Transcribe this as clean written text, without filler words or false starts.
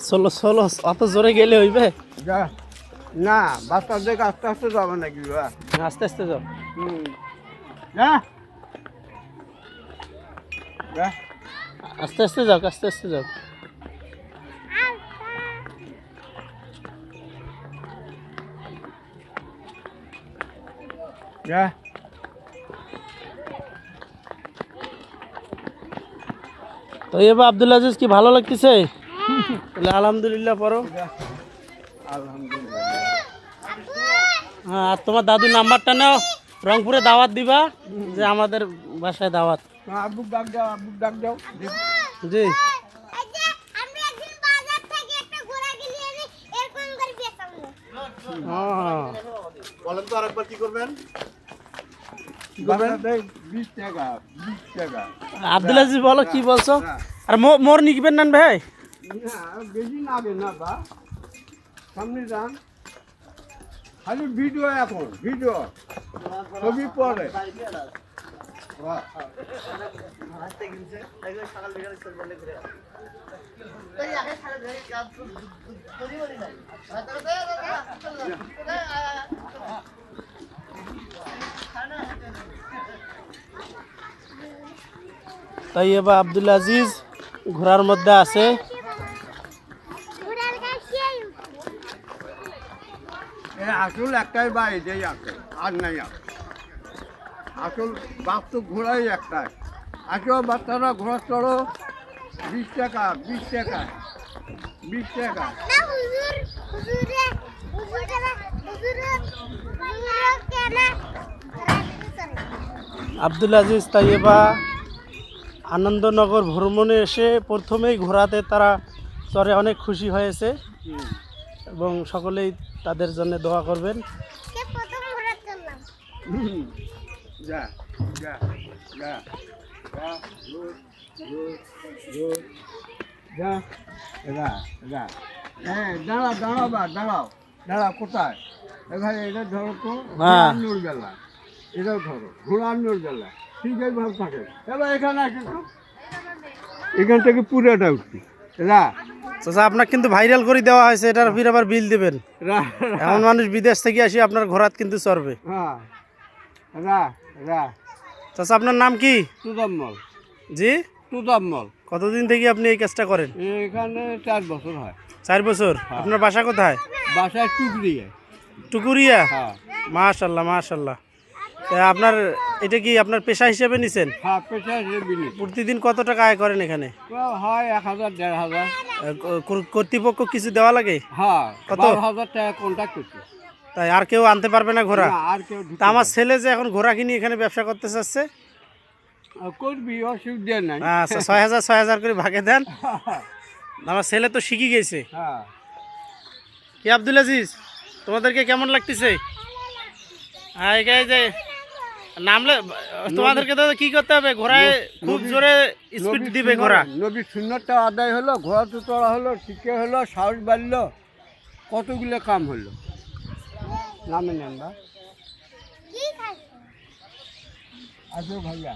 চলো চলো, অত জোরে গেলে হইবে? না, বাচ্চার দিকে আস্তে আস্তে যাবে নাকি? আস্তে আস্তে যাও। আস্তে আস্তে যাও, আস্তে আস্তে যাও। তো এবার আব্দুল আজিজ কি ভালো লাগতেছে? তাহলে আলহামদুলিল্লাহ পড়ো। হ্যাঁ, আর তোমার দাদুর নাম্বারটা নাও, রংপুরে দাওয়াত দিবা, যে আমাদের বাসায় দাওয়াত। আব্বুক ডাক দাও, আব্বুক ডাক দাও। জি। বলেন তো আরেকবার কি করবেন? 20 টাকা, 20 টাকা। আব্দুল আজিজ বলো, কি বলছো? আর মোর নিকবেন না ভাই? না, বেশি লাগে না বা, সামনে যান। খালি ভিডিও, এখন ভিডিও, ছবি পরে। তাই এবার আব্দুল আজিজ ঘোরার মধ্যে আছে। আসল একটাই বা, এটাই আছে, আর নাই। আসল বাস্তব ঘোড়াই একটাই। আসল বাচ্চারা ঘোড়া চড়ো, 20 টাকা, 20 টাকা, 20 টাকা। আব্দুল আজিজ তাইয়েবা আনন্দনগর ভ্রমণে এসে প্রথমেই ঘোরাতে তারা চড়ে অনেক খুশি হয়েছে, এবং সকলেই তাদের জন্য দোয়া করবেন। যা যা যা যা যা যা। হ্যাঁ, দাঁড়াও দাঁড়াও বা, দাঁড়াও দাঁড়াও। কোথায়? এখানে এটা ধরো তো, ঘোড়ার বেলা। এটাও ধরো, ঘোড়ার বেলা। ঠিক আছে, ভালো থাকে। এবার এখানে আসে তো, এখান থেকে পুরোটা উঠছি। চাচা, আপনার কিন্তু ভাইরাল করে দেওয়া হয়েছে, এটার ফির আবার বিল দেবেন। এমন মানুষ বিদেশ থেকে আসি আপনার ঘোড়াত কিন্তু চড়বে। চাচা, আপনার নাম কি? তুদাম্মল। জি, তুদাম্মল। কতদিন থেকে আপনি এই কাজটা করেন? এখানে 4 বছর হয়। 4 বছর। আপনার বাসা কোথায়? বাসায় টুকরিয়া। টুকুরিয়া? হ্যাঁ। মাশাল্লাহ মাশাল্লাহ। আপনার এটা কি আপনার পেশা হিসেবে নিছেন? হ্যাঁ, পেশা হিসেবে নিছি। প্রতিদিন কত টাকা আয় করেন এখানে? হয় 1000, 1500। কর্তৃপক্ষ কিছু দেওয়া লাগে? হ্যাঁ, কত? 12,000 টাকা কন্ট্যাক্ট করছি। তাই আর কেউ আনতে পারবে না ঘোড়া? আর কেউ তা আমার ছেলে যে এখন ঘোড়া কিনে এখানে ব্যবসা করতে চাচ্ছে, করবি, অসুবিধা নাই। আচ্ছা, 6000 করে ভাগে দেন। আমার ছেলে তো শিখে গেছে। হ্যাঁ। কি আব্দুল আজিজ, তোমাদেরকে কেমন লাগতেছে? যে নামলে তোমাদেরকে তো কি করতে হবে, ঘোড়ায় খুব জোরে স্পিড দিবে ঘোড়া। নবীর সুন্নতটা আদায় হলো, ঘোড়া তো চড়া হলো, শিখে হলো, সাহস বাড়লো, কতগুলো কাম হলো। নামে নেন বা। আসো ভাইয়া।